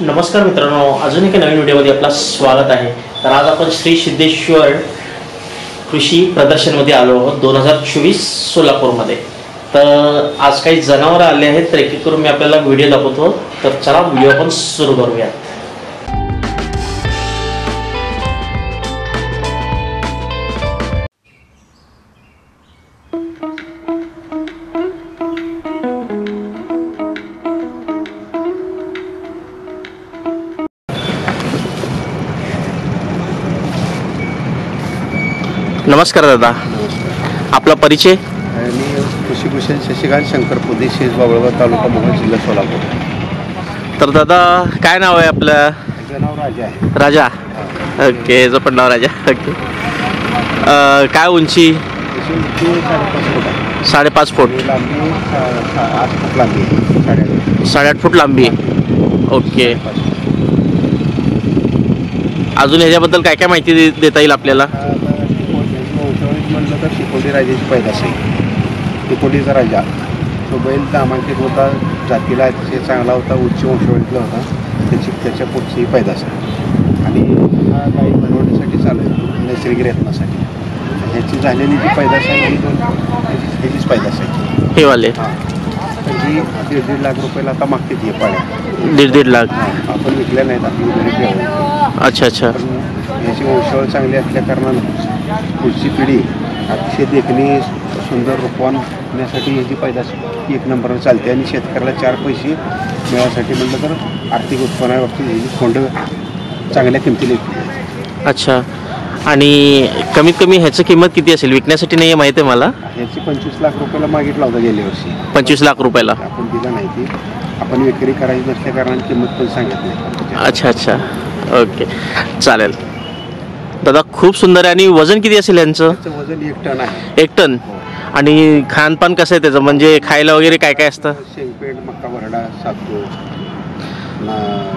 नमस्कार मित्रांनो, अजून एका नवीन व्हिडिओमध्ये आपलं स्वागत आहे। तर आज आपण श्री सिद्धेश्वर कृषी प्रदर्शनमध्ये आलो आहोत 2024 सोलापूरमध्ये। तर आज काही जनावर आले आहेत, तर एक एक करून मी आपल्याला व्हिडिओ दाखवतो। तर चला व्हिडिओ आपण सुरू करूया। नमस्कार दादा, आपला परिचय? मी कृषीभूषण शशिकांत शंकर पुदे, शेजबाबळगाव, तालुका मोहोळ, जिल्हा सोलापूर। तर दादा काय नाव आहे आपलं? माझं नाव राजा आहे। राजा, ओके, जो पण नाव राजा, ओके। काय उंची? 5.5 फूट, लांबी 8 फूट लांबी आहे, 8.5 फूट लांबी, ओके। अजून ह्याच्याबद्दल काय काय माहिती देता येईल आपल्याला? म्हणलं तर चिकोडी राजाची पैदास आहे। चिकोडीचा राजा तो बैल नामांकित होता, जातीला अतिशय चांगला होता, उच्च वंशवळीतला होता, त्याच्या पुढची पैदास आहे। आणि हा गाई बनवण्यासाठी चालू आहे, नैसर्गिक रत्नासाठी। ह्याची झालेली जी पैदास आहे ही ह्याचीच पैदास आहे, हे वाले। तर ही 1.5 लाख रुपयाला आता मागते ती पाड्या। 1.5 लाख आपण विकल्या नाहीत, आपली घरी ठेवली। अच्छा अच्छा। पण याची वंशावळ चांगली असल्या कारणानं पुढची पिढी अतिशय देखणी सुंदर रूपवानण्यासाठी याची पैदास एक नंबरवर चालते। आणि शेतकऱ्याला 4 पैसे मिळण्यासाठी म्हणलं तर आर्थिक उत्पन्नाबाबतीत ही खोंड चांगल्या किमतीला विकली। अच्छा, आणि कमीत कमी ह्याची किंमत किती असेल? विकण्यासाठी नाही आहे माहिती आहे मला। ह्याची 25 लाख रुपयाला मागितला होता गेल्या वर्षी। 25 लाख रुपयाला आपण दिला नाही, ती आपण विक्री करायची नसल्या कारणाने किंमत पण सांगितली। अच्छा अच्छा, ओके, चालेल दादा। खूप सुंदर आहे। आणि वजन किती असेल यांचं? वजन 1 टन आहे। 1 टन। आणि खानपान कसं आहे त्याचं, म्हणजे खायला वगैरे काय काय असतं? शेंगपेंड, मक्का भरडा, सातू।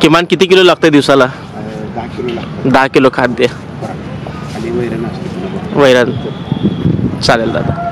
किमान किती किलो लागतं दिवसाला? 10 किलो लागतं। 10 किलो खाद्य आणि वैरण असते, वैरण, चालेल दादा।